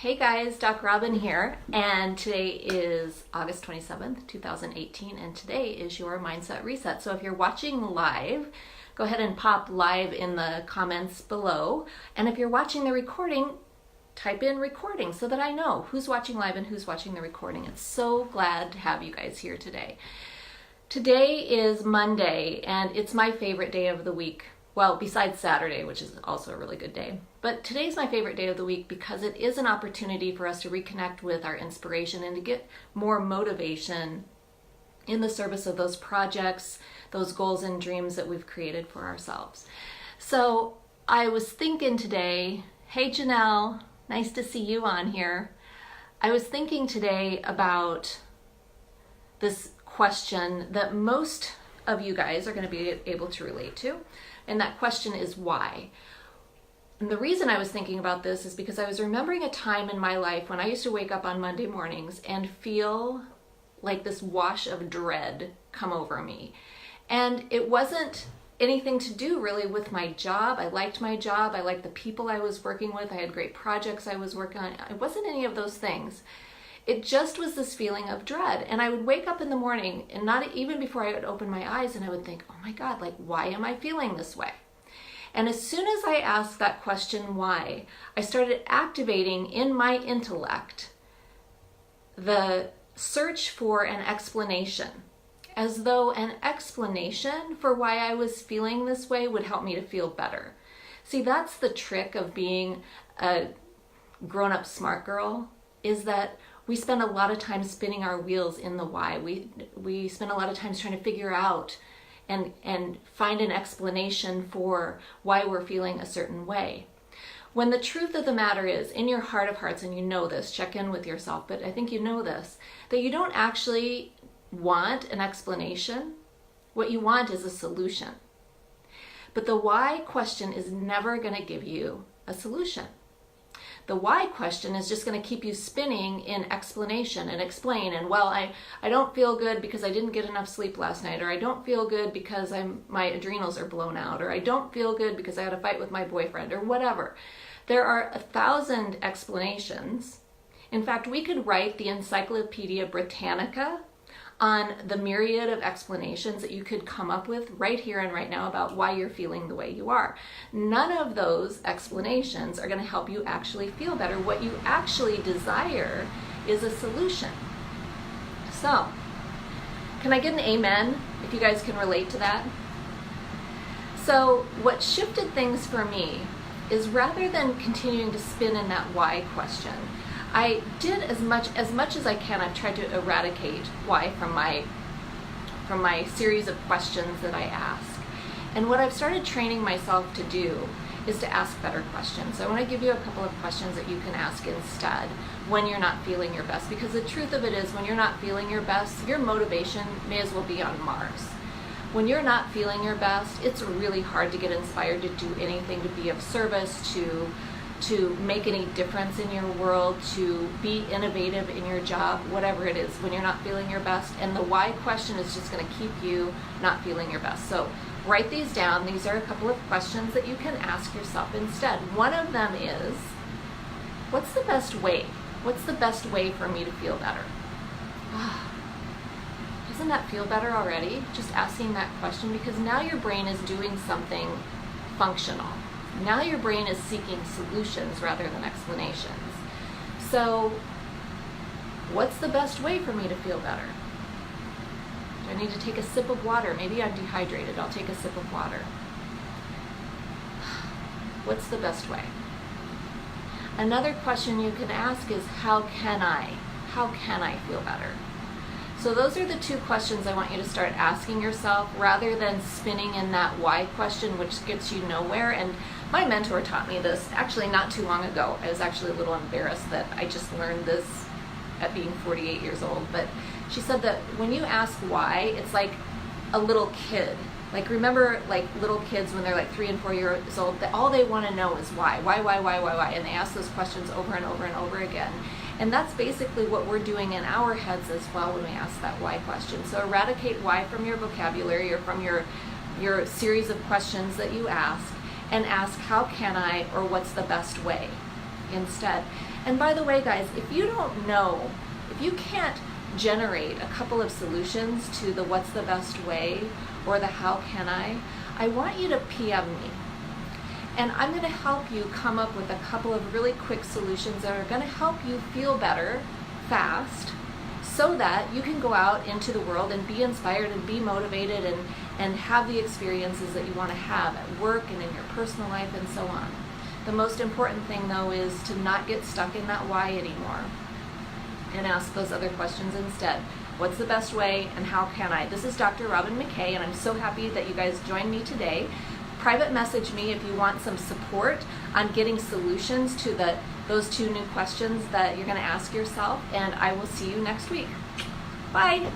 Hey guys, Doc Robyn here, and today is August 27th, 2018, and today is your Mindset Reset. So if you're watching live, go ahead and pop live in the comments below, and if you're watching the recording, type in recording so that I know who's watching live and who's watching the recording. It's so glad to have you guys here today. Today is Monday, and it's my favorite day of the week. Well, besides Saturday, which is also a really good day. But today's my favorite day of the week because it is an opportunity for us to reconnect with our inspiration and to get more motivation in the service of those projects, those goals and dreams that we've created for ourselves. So I was thinking today, hey Janelle, nice to see you on here. I was thinking today about this question that most of you guys are going to be able to relate to. And that question is why? And the reason I was thinking about this is because I was remembering a time in my life when I used to wake up on Monday mornings and feel like this wash of dread come over me. And it wasn't anything to do really with my job. I liked my job. I liked the people I was working with. I had great projects I was working on. It wasn't any of those things. It just was this feeling of dread. And I would wake up in the morning and not even before I would open my eyes and I would think, oh my God, like, why am I feeling this way? And as soon as I asked that question, why, I started activating in my intellect the search for an explanation, as though an explanation for why I was feeling this way would help me to feel better. See, that's the trick of being a grown-up smart girl, is that we spend a lot of time spinning our wheels in the why. We spend a lot of time trying to figure out and find an explanation for why we're feeling a certain way. When the truth of the matter is, in your heart of hearts, and you know this, check in with yourself, but I think you know this, that you don't actually want an explanation. What you want is a solution. But the why question is never going to give you a solution. The why question is just going to keep you spinning in explanation and explain. And well, I don't feel good because I didn't get enough sleep last night, or I don't feel good because my adrenals are blown out, or I don't feel good because I had a fight with my boyfriend, or whatever. There are 1,000 explanations. In fact, we could write the Encyclopedia Britannica on the myriad of explanations that you could come up with right here and right now about why you're feeling the way you are. None of those explanations are going to help you actually feel better. What you actually desire is a solution. So, can I get an amen if you guys can relate to that? So, what shifted things for me is rather than continuing to spin in that why question, I did as much as I can. I've tried to eradicate why from my series of questions that I ask. And what I've started training myself to do is to ask better questions. So I want to give you a couple of questions that you can ask instead when you're not feeling your best. Because the truth of it is, when you're not feeling your best, your motivation may as well be on Mars. When you're not feeling your best, it's really hard to get inspired to do anything, to be of service, to make any difference in your world, to be innovative in your job, whatever it is, when you're not feeling your best. And the why question is just going to keep you not feeling your best. So write these down. These are a couple of questions that you can ask yourself instead. One of them is, what's the best way? What's the best way for me to feel better? Doesn't that feel better already? Just asking that question, because now your brain is doing something functional. Now your brain is seeking solutions rather than explanations. So, what's the best way for me to feel better? Do I need to take a sip of water? Maybe I'm dehydrated. I'll take a sip of water. What's the best way? Another question you can ask is, how can I feel better? So those are the two questions I want you to start asking yourself, rather than spinning in that why question, which gets you nowhere. And my mentor taught me this actually not too long ago. I was actually a little embarrassed that I just learned this at being 48 years old. But she said that when you ask why, it's like a little kid. Like, remember, like, little kids when they're like 3 and 4 years old, that all they want to know is why. And they ask those questions over and over and over again. And that's basically what we're doing in our heads as well when we ask that why question. So eradicate why from your vocabulary or from your series of questions that you ask, and ask, how can I, or what's the best way? instead. And by the way, guys, if you don't know, if you can't generate a couple of solutions to the what's the best way or the how can I want you to PM me. And I'm going to help you come up with a couple of really quick solutions that are going to help you feel better fast, so that you can go out into the world and be inspired and be motivated and have the experiences that you want to have at work and in your personal life and so on. The most important thing, though, is to not get stuck in that why anymore and ask those other questions instead. What's the best way and how can I? This is Dr. Robyn McKay, and I'm so happy that you guys joined me today. Private message me if you want some support on getting solutions to those 2 new questions that you're going to ask yourself, and I will see you next week. Bye.